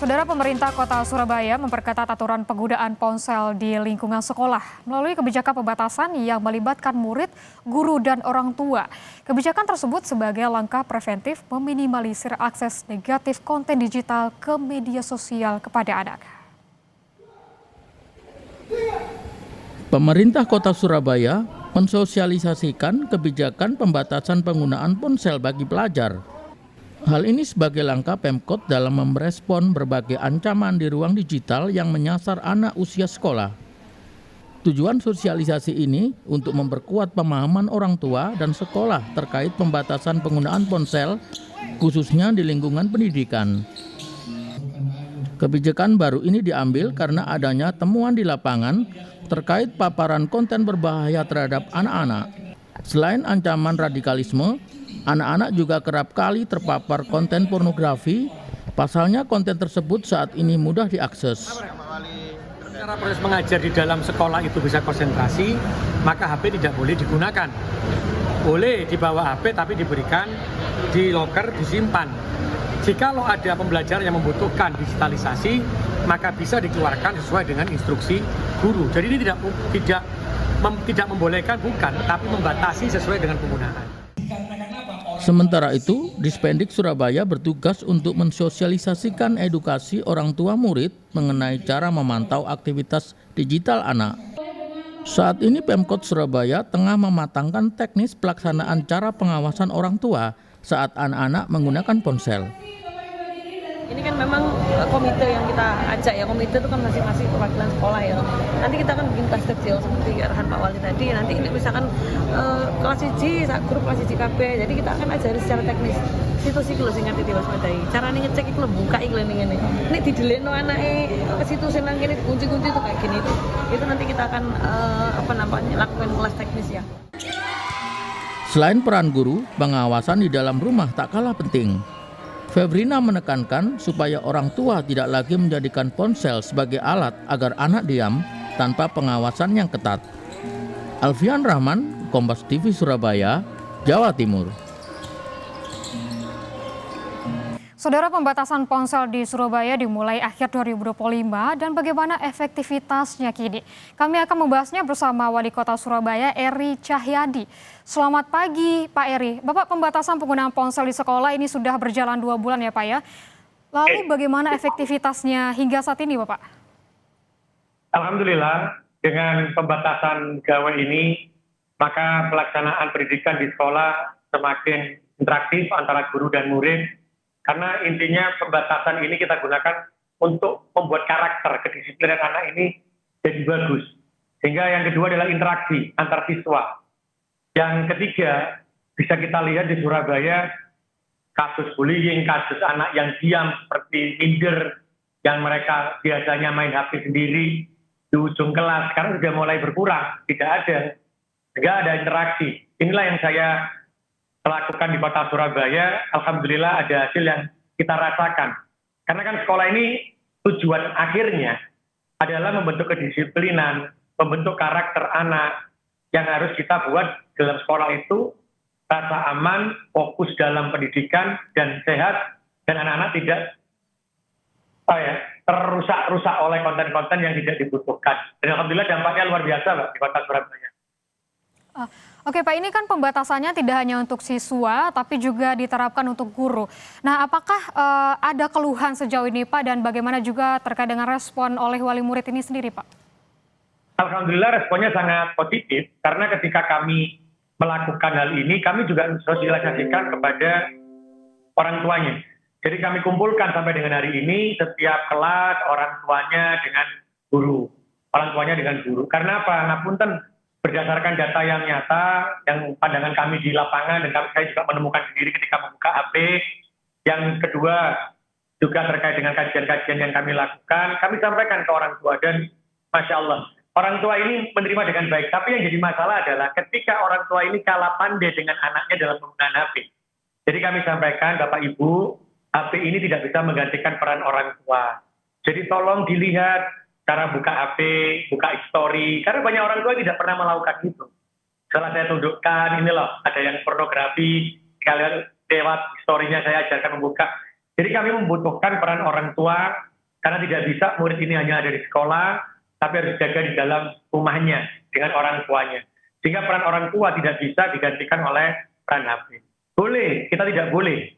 Saudara, pemerintah Kota Surabaya memperketat aturan penggunaan ponsel di lingkungan sekolah melalui kebijakan pembatasan yang melibatkan murid, guru, dan orang tua. Kebijakan tersebut sebagai langkah preventif meminimalisir akses negatif konten digital ke media sosial kepada anak. Pemerintah Kota Surabaya mensosialisasikan kebijakan pembatasan penggunaan ponsel bagi pelajar. Hal ini sebagai langkah Pemkot dalam merespon berbagai ancaman di ruang digital yang menyasar anak usia sekolah. Tujuan sosialisasi ini untuk memperkuat pemahaman orang tua dan sekolah terkait pembatasan penggunaan ponsel, khususnya di lingkungan pendidikan. Kebijakan baru ini diambil karena adanya temuan di lapangan terkait paparan konten berbahaya terhadap anak-anak. Selain ancaman radikalisme, anak-anak juga kerap kali terpapar konten pornografi. Pasalnya konten tersebut saat ini mudah diakses. Cara proses mengajar di dalam sekolah itu bisa konsentrasi, maka HP tidak boleh digunakan. Boleh dibawa HP tapi diberikan di loker, disimpan. Jikalau ada pembelajaran yang membutuhkan digitalisasi, maka bisa dikeluarkan sesuai dengan instruksi guru. Jadi ini tidak membolehkan, bukan, tapi membatasi sesuai dengan penggunaan. Sementara itu, Dispendik Surabaya bertugas untuk mensosialisasikan edukasi orang tua murid mengenai cara memantau aktivitas digital anak. Saat ini Pemkot Surabaya tengah mematangkan teknis pelaksanaan cara pengawasan orang tua saat anak-anak menggunakan ponsel. Ini kan memang komite yang kita ajak ya, komite itu kan masing-masing perwakilan sekolah ya. Nanti kita akan bikin kelas kecil seperti arahan Pak Wali tadi. Nanti ini misalkan kelas 1, grup kelas 1 KB. Jadi kita akan ajari secara teknis. Situ sih kalau sing ngerti diwaspadai. Caranya ngecek itu buka iklan ini. Ini didelekno anake ke situ sing nang kene kunci-kunci itu kayak gini. Itu nanti kita akan lakukan kelas teknis ya. Selain peran guru, pengawasan di dalam rumah tak kalah penting. Febrina menekankan supaya orang tua tidak lagi menjadikan ponsel sebagai alat agar anak diam tanpa pengawasan yang ketat. Alfian Rahman, Kompas TV Surabaya, Jawa Timur. Saudara, pembatasan ponsel di Surabaya dimulai akhir 2025 dan bagaimana efektivitasnya kini? Kami akan membahasnya bersama Wali Kota Surabaya, Eri Cahyadi. Selamat pagi Pak Eri. Bapak, pembatasan penggunaan ponsel di sekolah ini sudah berjalan 2 bulan ya Pak ya. Lalu bagaimana efektivitasnya hingga saat ini Bapak? Alhamdulillah, dengan pembatasan gawai ini, maka pelaksanaan pendidikan di sekolah semakin interaktif antara guru dan murid. Karena intinya pembatasan ini kita gunakan untuk membuat karakter kedisiplinan anak ini jadi bagus. Sehingga yang kedua adalah interaksi antar siswa. Yang ketiga, bisa kita lihat di Surabaya, kasus bullying, kasus anak yang diam seperti minder, yang mereka biasanya main HP sendiri di ujung kelas, sekarang sudah mulai berkurang, tidak ada. Sehingga ada interaksi. Inilah yang saya lakukan di Kota Surabaya. Alhamdulillah ada hasil yang kita rasakan. Karena kan sekolah ini tujuan akhirnya adalah membentuk kedisiplinan, membentuk karakter anak yang harus kita buat dalam sekolah itu rasa aman, fokus dalam pendidikan dan sehat, dan anak-anak tidak terrusak-rusak oleh konten-konten yang tidak dibutuhkan. Dan alhamdulillah dampaknya luar biasa Pak, di Kota Surabaya. Oke Pak, ini kan pembatasannya tidak hanya untuk siswa, tapi juga diterapkan untuk guru. Nah, apakah ada keluhan sejauh ini Pak, dan bagaimana juga terkait dengan respon oleh wali murid ini sendiri Pak? Alhamdulillah responnya sangat positif, karena ketika kami melakukan hal ini, kami juga sosialisasikan kepada orang tuanya. Jadi kami kumpulkan sampai dengan hari ini, setiap kelas orang tuanya dengan guru, orang tuanya dengan guru. Karena apa? Ngapunten, berdasarkan data yang nyata, yang pandangan kami di lapangan, dan saya juga menemukan sendiri ketika membuka HP. Yang kedua, juga terkait dengan kajian-kajian yang kami lakukan, kami sampaikan ke orang tua, dan Masya Allah, orang tua ini menerima dengan baik. Tapi yang jadi masalah adalah ketika orang tua ini kalah pandai dengan anaknya dalam penggunaan HP. Jadi kami sampaikan, Bapak Ibu, HP ini tidak bisa menggantikan peran orang tua. Jadi tolong dilihat cara buka HP, buka history, karena banyak orang tua tidak pernah melakukan itu. Setelah saya tunjukkan, ini loh, ada yang pornografi, kalian lewat historinya saya ajarkan membuka. Jadi kami membutuhkan peran orang tua Karena tidak bisa murid ini hanya ada di sekolah, tapi harus jaga di dalam rumahnya dengan orang tuanya. Sehingga peran orang tua tidak bisa digantikan oleh peran HP. Boleh, kita tidak boleh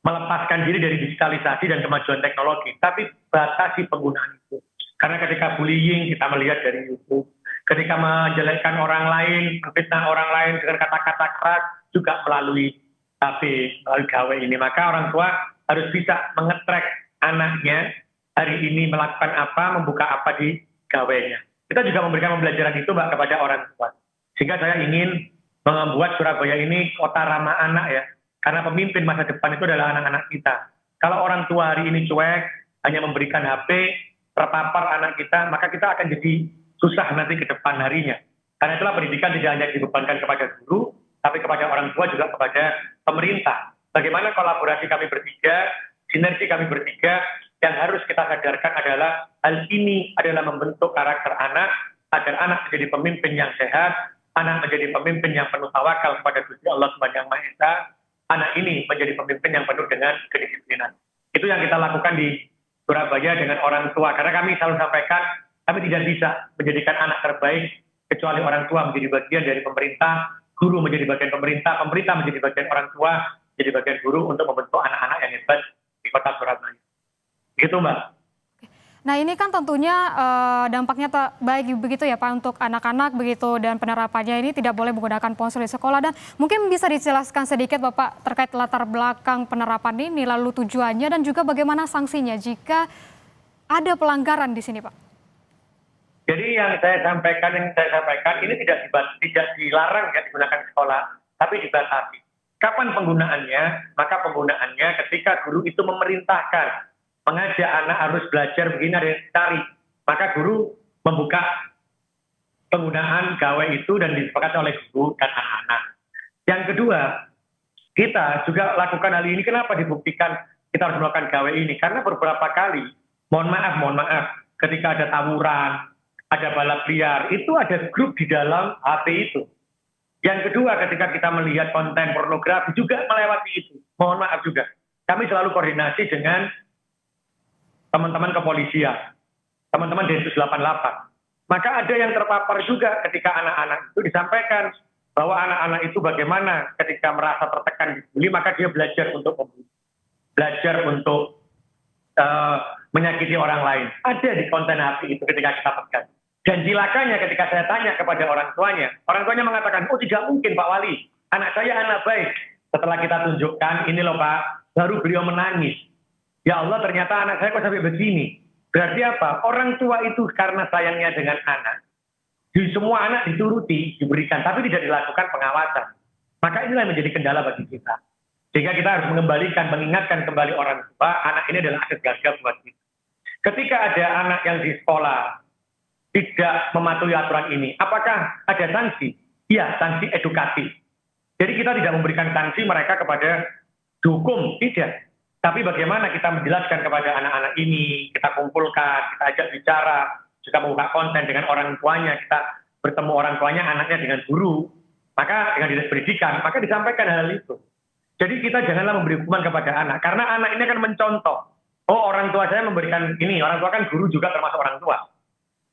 melepaskan diri dari digitalisasi dan kemajuan teknologi, tapi batasi penggunaan itu. Karena ketika bullying kita melihat dari YouTube, ketika menjelekkan orang lain, memfitnah orang lain dengan kata-kata keras juga melalui HP, melalui gawai ini. Maka orang tua harus bisa mengetrack anaknya hari ini melakukan apa, membuka apa di gawainya. Kita juga memberikan pembelajaran itu Mbak kepada orang tua. Sehingga saya ingin membuat Surabaya ini kota ramah anak ya. Karena pemimpin masa depan itu adalah anak-anak kita. Kalau orang tua hari ini cuek, hanya memberikan HP, terpapar anak kita, maka kita akan jadi susah nanti ke depan harinya. Karena itulah pendidikan tidak hanya dibebankan kepada guru, tapi kepada orang tua juga kepada pemerintah. Bagaimana kolaborasi kami bertiga, sinergi kami bertiga, yang harus kita sadarkan adalah hal ini adalah membentuk karakter anak, agar anak menjadi pemimpin yang sehat, anak menjadi pemimpin yang penuh tawakal kepada Gusti Allah Subhanahu wa Ta'ala, anak ini menjadi pemimpin yang penuh dengan kedisiplinan. Itu yang kita lakukan di Surabaya dengan orang tua. Karena kami selalu sampaikan, kami tidak bisa menjadikan anak terbaik kecuali orang tua menjadi bagian dari pemerintah, guru menjadi bagian pemerintah, pemerintah menjadi bagian orang tua, menjadi bagian guru untuk membentuk anak-anak yang hebat di kota Surabaya. Gitu Mbak. Nah ini kan tentunya dampaknya baik begitu ya Pak untuk anak-anak begitu, dan penerapannya ini tidak boleh menggunakan ponsel di sekolah, dan mungkin bisa dijelaskan sedikit Bapak terkait latar belakang penerapan ini, lalu tujuannya dan juga bagaimana sanksinya jika ada pelanggaran di sini Pak. Jadi yang saya sampaikan ini tidak dilarang ya digunakan di sekolah, tapi dibatasi. Kapan penggunaannya? Maka penggunaannya ketika guru itu memerintahkan, mengajak anak harus belajar begini dan cari. Maka guru membuka penggunaan gawai itu dan disepakati oleh guru dan anak-anak. Yang kedua, kita juga lakukan hal ini. Kenapa dibuktikan kita harus melakukan gawai ini? Karena beberapa kali, mohon maaf, ketika ada tawuran, ada balap liar, itu ada grup di dalam HP itu. Yang kedua, ketika kita melihat konten pornografi juga melewati itu. Mohon maaf juga. Kami selalu koordinasi dengan teman-teman kepolisian, teman-teman Densus 88. Maka ada yang terpapar juga ketika anak-anak itu disampaikan bahwa anak-anak itu bagaimana ketika merasa tertekan dibully, maka dia belajar untuk membuli, belajar untuk menyakiti orang lain. Ada di konten HP itu ketika kita pegang. Dan cilakanya ketika saya tanya kepada orang tuanya mengatakan, oh tidak mungkin Pak Wali, anak saya anak baik. Setelah kita tunjukkan, ini loh Pak, baru beliau menangis. Ya Allah, ternyata anak saya kok sampai begini. Berarti apa? Orang tua itu karena sayangnya dengan anak, di semua anak dituruti, diberikan, tapi tidak dilakukan pengawasan. Maka inilah yang menjadi kendala bagi kita. Sehingga kita harus mengingatkan kembali orang tua, anak ini adalah aset berharga buat kita. Ketika ada anak yang di sekolah tidak mematuhi aturan ini, apakah ada sanksi? Iya, sanksi edukatif. Jadi kita tidak memberikan sanksi mereka kepada hukum, tidak. Tapi bagaimana kita menjelaskan kepada anak-anak ini, kita kumpulkan, kita ajak bicara, juga membuka konten dengan orang tuanya, kita bertemu orang tuanya, anaknya dengan guru, maka dengan dinas pendidikan, maka disampaikan hal itu. Jadi kita janganlah memberi hukuman kepada anak, karena anak ini akan mencontoh. Oh orang tua saya memberikan ini, orang tua kan guru juga termasuk orang tua.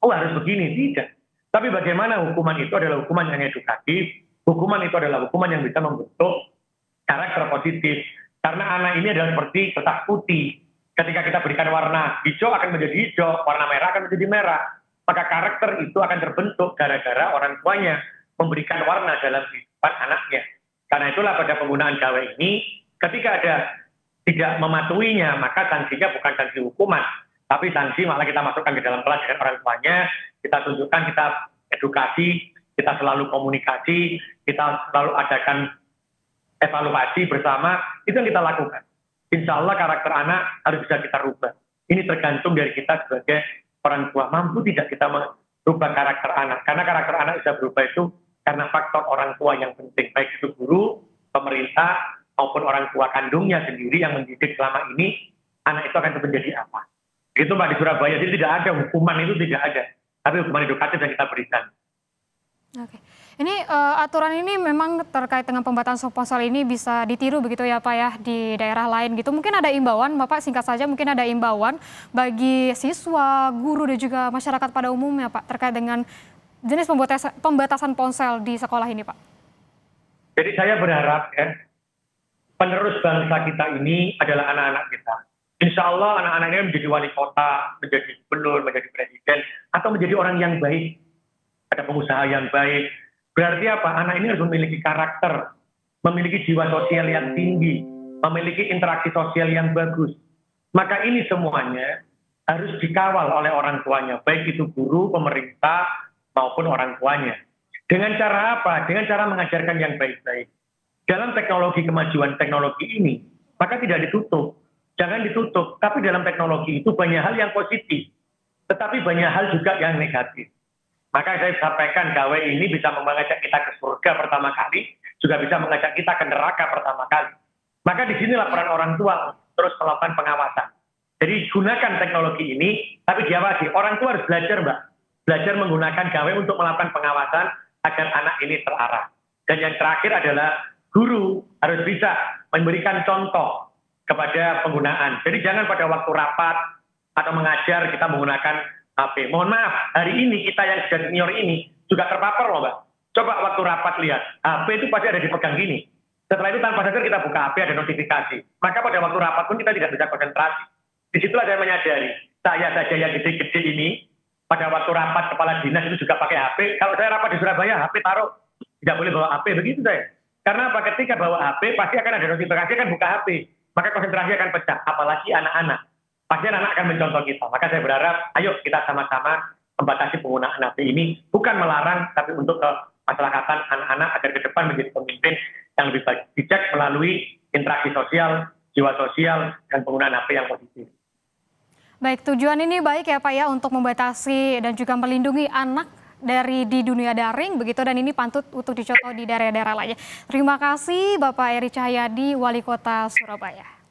Oh harus begini, tidak. Tapi bagaimana hukuman itu adalah hukuman yang edukatif, hukuman itu adalah hukuman yang bisa membentuk karakter positif. Karena anak ini adalah seperti kertas putih. Ketika kita berikan warna hijau akan menjadi hijau, warna merah akan menjadi merah. Maka karakter itu akan terbentuk gara-gara orang tuanya memberikan warna dalam kehidupan anaknya. Karena itulah pada penggunaan gawai ini, ketika ada tidak mematuhinya, maka sanksinya bukan sanksi hukuman. Tapi sanksi malah kita masukkan ke dalam kelas dengan orang tuanya, kita tunjukkan, kita edukasi, kita selalu komunikasi, kita selalu adakan evaluasi bersama, itu yang kita lakukan. Insya Allah karakter anak harus bisa kita rubah. Ini tergantung dari kita sebagai orang tua. Mampu tidak kita merubah karakter anak. Karena karakter anak bisa berubah itu karena faktor orang tua yang penting. Baik itu guru, pemerintah, maupun orang tua kandungnya sendiri yang mendidik selama ini, anak itu akan menjadi apa. Itu Mbak di Surabaya, jadi tidak ada hukuman itu, tidak ada. Tapi hukuman edukatif yang kita berikan. Oke. Ini aturan ini memang terkait dengan pembatasan ponsel ini bisa ditiru begitu ya Pak ya di daerah lain gitu. Mungkin ada imbauan Bapak, singkat saja, mungkin ada imbauan bagi siswa, guru dan juga masyarakat pada umumnya Pak terkait dengan jenis pembatasan ponsel di sekolah ini Pak. Jadi saya berharap ya, penerus bangsa kita ini adalah anak-anak kita. Insya Allah anak-anak ini menjadi wali kota, menjadi gubernur, menjadi presiden, atau menjadi orang yang baik. Ada pengusaha yang baik. Berarti apa? Anak ini harus memiliki karakter, memiliki jiwa sosial yang tinggi, memiliki interaksi sosial yang bagus. Maka ini semuanya harus dikawal oleh orang tuanya, baik itu guru, pemerintah, maupun orang tuanya. Dengan cara apa? Dengan cara mengajarkan yang baik-baik. Dalam teknologi, kemajuan teknologi ini, maka tidak ditutup. Jangan ditutup, tapi dalam teknologi itu banyak hal yang positif, tetapi banyak hal juga yang negatif. Maka saya sampaikan gawe ini bisa mengajak kita ke surga pertama kali, juga bisa mengajak kita ke neraka pertama kali. Maka di sinilah peran orang tua terus melakukan pengawasan. Jadi gunakan teknologi ini, tapi diawasi. Orang tua harus belajar, Mbak. Belajar menggunakan gawe untuk melakukan pengawasan agar anak ini terarah. Dan yang terakhir adalah guru harus bisa memberikan contoh kepada penggunaan. Jadi jangan pada waktu rapat atau mengajar kita menggunakan HP. Mohon maaf, hari ini kita yang sudah senior ini juga terpapar loh Mbak. Coba waktu rapat lihat, HP itu pasti ada dipegang gini. Setelah itu tanpa sadar kita buka HP, ada notifikasi. Maka pada waktu rapat pun kita tidak bisa konsentrasi. Disitulah saya menyadari, saya saja yang gede-gede ini, pada waktu rapat kepala dinas itu juga pakai HP. Kalau saya rapat di Surabaya, HP taruh, tidak boleh bawa HP, begitu saya. Karena apa? Ketika bawa HP, pasti akan ada notifikasi, kan buka HP. Maka konsentrasi akan pecah, apalagi anak-anak. Pasti anak-anak akan mencontoh kita. Maka saya berharap, ayo kita sama-sama membatasi penggunaan HP ini. Bukan melarang, tapi untuk kemaslahatan anak-anak agar ke depan menjadi pemimpin yang lebih bijak melalui interaksi sosial, jiwa sosial, dan penggunaan HP yang positif. Baik, tujuan ini baik ya Pak ya untuk membatasi dan juga melindungi anak dari di dunia daring begitu, dan ini pantut untuk dicontoh di daerah-daerah lainnya. Terima kasih Bapak Eri Cahyadi, Wali Kota Surabaya.